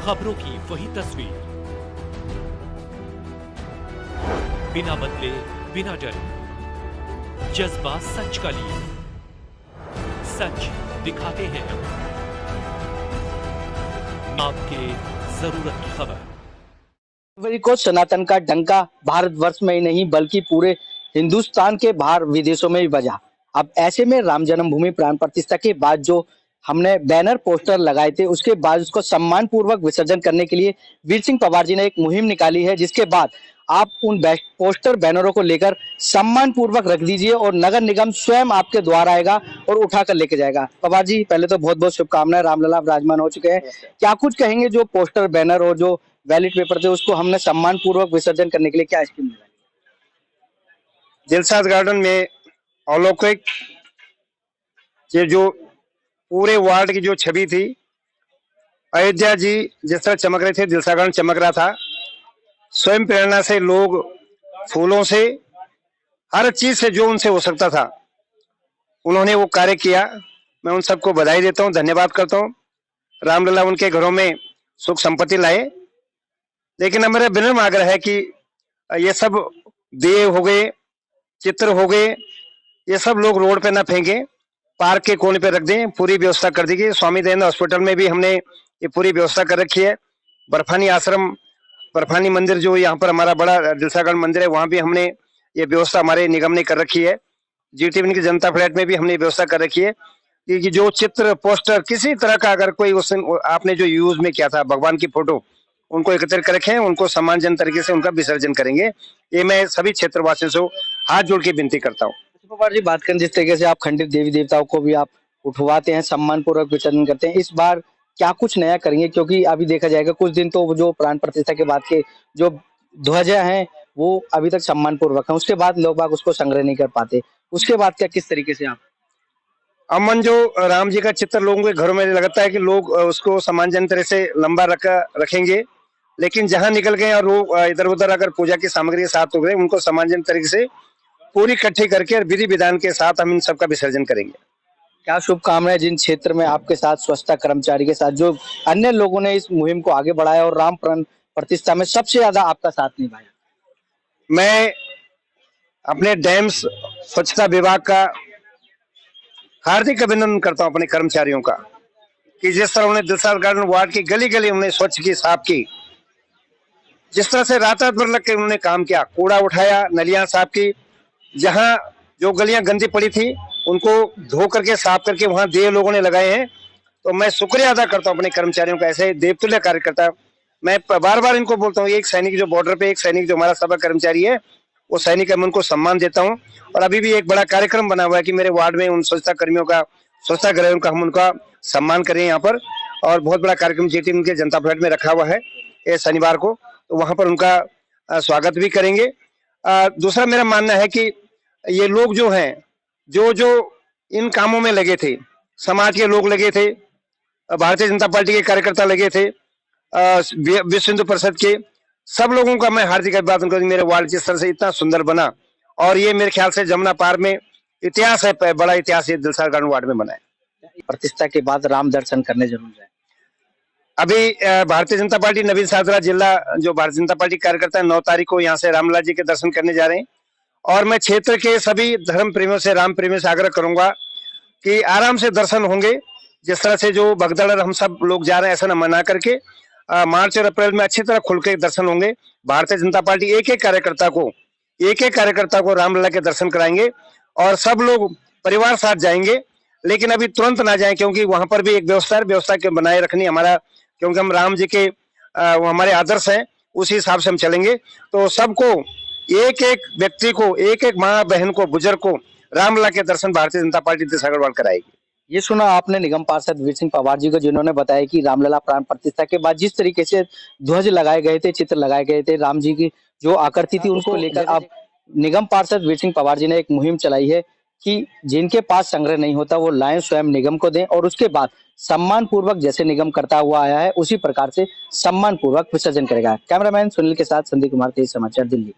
खबरों की वही तस्वीर, बिना बदले बिना डरे, जज्बा सच का लिए, सच दिखाते हैं आपके जरूरत की खबर को सनातन का डंका भारतवर्ष में ही नहीं बल्कि पूरे हिंदुस्तान के बाहर विदेशों में भी बजा। अब ऐसे में राम जन्मभूमि प्राण प्रतिष्ठा के बाद जो हमने बैनर पोस्टर लगाए थे उसके बाद उसको सम्मान पूर्वक विसर्जन करने के लिए वीर सिंह पवार जी ने एक मुहिम निकाली है, जिसके बाद आप उन पोस्टर बैनरों को लेकर सम्मान पूर्वक रख दीजिए और नगर निगम स्वयं आपके द्वार आएगा और उठाकर लेके जाएगा। पवार जी, पहले तो बहुत बहुत शुभकामनाएं, रामलला विराजमान हो चुके हैं। क्या कुछ कहेंगे, जो पोस्टर बैनर और जो बैलेट पेपर थे उसको हमने सम्मान पूर्वक विसर्जन करने के लिए क्या स्कीम लगाई? दिलशाद गार्डन में अलौकिक ये जो पूरे वार्ड की जो छवि थी, अयोध्या जी जिस तरह चमक रहे थे, दिलशाद गार्डन चमक रहा था। स्वयं प्रेरणा से लोग फूलों से, हर चीज से जो उनसे हो सकता था उन्होंने वो कार्य किया। मैं उन सबको बधाई देता हूँ, धन्यवाद करता हूँ। रामलला उनके घरों में सुख संपत्ति लाए। लेकिन अब मेरा विनम्र आग्रह है कि ये सब दिए हो गए, चित्र हो गए, ये सब लोग रोड पे ना फेंके, पार्क के कोने पे रख दें। पूरी व्यवस्था कर दी गई। स्वामी दयानंद हॉस्पिटल में भी हमने ये पूरी व्यवस्था कर रखी है। बर्फानी आश्रम, बर्फानी मंदिर जो यहाँ पर हमारा बड़ा दिलशाद मंदिर है, वहां भी हमने ये व्यवस्था हमारे निगम ने कर रखी है। जीटीवी की जनता फ्लैट में भी हमने व्यवस्था कर रखी है कि जो चित्र, पोस्टर, किसी तरह का अगर कोई उस आपने जो यूज में किया था भगवान की फोटो, उनको एकत्रित कर रखे हैं, उनको सम्मानजनक तरीके से उनका विसर्जन करेंगे। ये मैं सभी क्षेत्रवासियों से हाथ जोड़ के विनती करता हूँ। पवार जी, बात करें जिस तरीके से आप खंडित देवी देवताओं को भी आप उठवाते हैं, सम्मान पूर्वक विसर्जन करते हैं, इस बार क्या कुछ नया करेंगे? क्योंकि अभी देखा जाएगा कुछ दिन तो जो प्राण प्रतिष्ठा के बाद के जो ध्वजा हैं वो अभी तक सम्मान पूर्वक है, उसके बाद लोग बाग उसको संग्रह नहीं कर पाते, उसके बाद क्या किस तरीके से आप अमन जो राम जी का चित्र लोगों के घरों में लगता है कि लोग उसको सम्मानजनक तरह से लंबा रखेंगे, लेकिन जहां निकल गए और वो इधर उधर अगर पूजा की सामग्री के साथ हो गए, उनको सम्मानजनक तरीके से पूरी इकट्ठी करके और विधि विधान के साथ हम इन सबका विसर्जन करेंगे। क्या शुभकामनाएं जिन क्षेत्र में आपके साथ स्वच्छता कर्मचारी के साथ जो अन्य लोगों ने इस मुहिम को आगे बढ़ाया और राम प्राण प्रतिष्ठा में सबसे ज्यादा आपका साथ निभाया? मैं अपने डैम्स स्वच्छता विभाग का हार्दिक अभिनंदन करता हूं, अपने कर्मचारियों का, कि जिस तरह उन्होंने दिलशाद गार्डन वार्ड की गली गली उन्होंने स्वच्छ की, साफ की, जिस तरह से रात भर लग के उन्होंने काम किया, कूड़ा उठाया, नलियां साफ की, जहां जो गलियां गंदी पड़ी थी उनको धो करके साफ करके वहां दिए लोगों ने लगाए हैं। तो मैं शुक्रिया अदा करता हूं अपने कर्मचारियों का, ऐसे देवतुल्य कार्यकर्ता। मैं बार बार इनको बोलता हूँ, एक सैनिक जो बॉर्डर पे, एक सैनिक जो हमारा सभा कर्मचारी है, वो सैनिक है, मैं उनको सम्मान देता हूँ। और अभी भी एक बड़ा कार्यक्रम बना हुआ है कि मेरे वार्ड में उन स्वच्छता कर्मियों का, स्वच्छता ग्रहियों का हम उनका सम्मान करें यहाँ पर। और बहुत बड़ा कार्यक्रम जीटीवी के जनता फ्लैट में रखा हुआ है ये शनिवार को, तो वहां पर उनका स्वागत भी करेंगे। दूसरा मेरा मानना है कि ये लोग जो हैं, जो जो इन कामों में लगे थे, समाज के लोग लगे थे, भारतीय जनता पार्टी के कार्यकर्ता लगे थे, विश्व हिंदू परिषद के सब लोगों का मैं हार्दिक अभिवादन करूँ। मेरे वार्ड जिस तरह से इतना सुंदर बना, और ये मेरे ख्याल से जमुना पार में इतिहास है, बड़ा इतिहास ये दिलशाद गार्डन वार्ड में बना है। प्रतिष्ठा के बाद राम दर्शन करने जरूर जाए। अभी भारतीय जनता पार्टी नवीन सादरा जिला जो भारतीय जनता पार्टी कार्यकर्ता है, 9 तारीख को यहाँ से रामलला जी के दर्शन करने जा रहे हैं। और मैं क्षेत्र के सभी धर्म प्रेमियों से, राम प्रेमियों से आग्रह करूंगा कि आराम से दर्शन होंगे। जिस तरह से जो भगदड़ हम सब लोग जा रहे हैं, ऐसा न मना करके मार्च और अप्रैल में अच्छी तरह खुल के दर्शन होंगे। भारतीय जनता पार्टी एक एक कार्यकर्ता को रामलला के दर्शन कराएंगे और सब लोग परिवार साथ जाएंगे। लेकिन अभी तुरंत ना जाएं, क्योंकि वहां पर भी एक व्यवस्था के बनाए रखनी हमारा, क्योंकि हम राम जी के वो हमारे आदर्श हैं, उसी हिसाब से हम चलेंगे। तो सबको, एक एक व्यक्ति को, एक एक माँ बहन को, बुजुर्ग को रामलला के दर्शन भारतीय जनता पार्टी दिलशाद वार्ड कराएगी। ये सुना आपने निगम पार्षद वीर सिंह पवार जी को, जिन्होंने बताया कि रामलला प्राण प्रतिष्ठा के बाद जिस तरीके से ध्वज लगाए गए थे, चित्र लगाए गए थे, राम जी की जो आकृति थी उनको लेकर अब निगम पार्षद वीर सिंह पवार जी ने एक मुहिम चलाई है कि जिनके पास संग्रह नहीं होता वो लाएं, स्वयं निगम को दें और उसके बाद सम्मान पूर्वक जैसे निगम करता हुआ आया है उसी प्रकार से सम्मान पूर्वक विसर्जन करेगा। कैमरामैन सुनील के साथ संदीप कुमार, तेज समाचार, दिल्ली।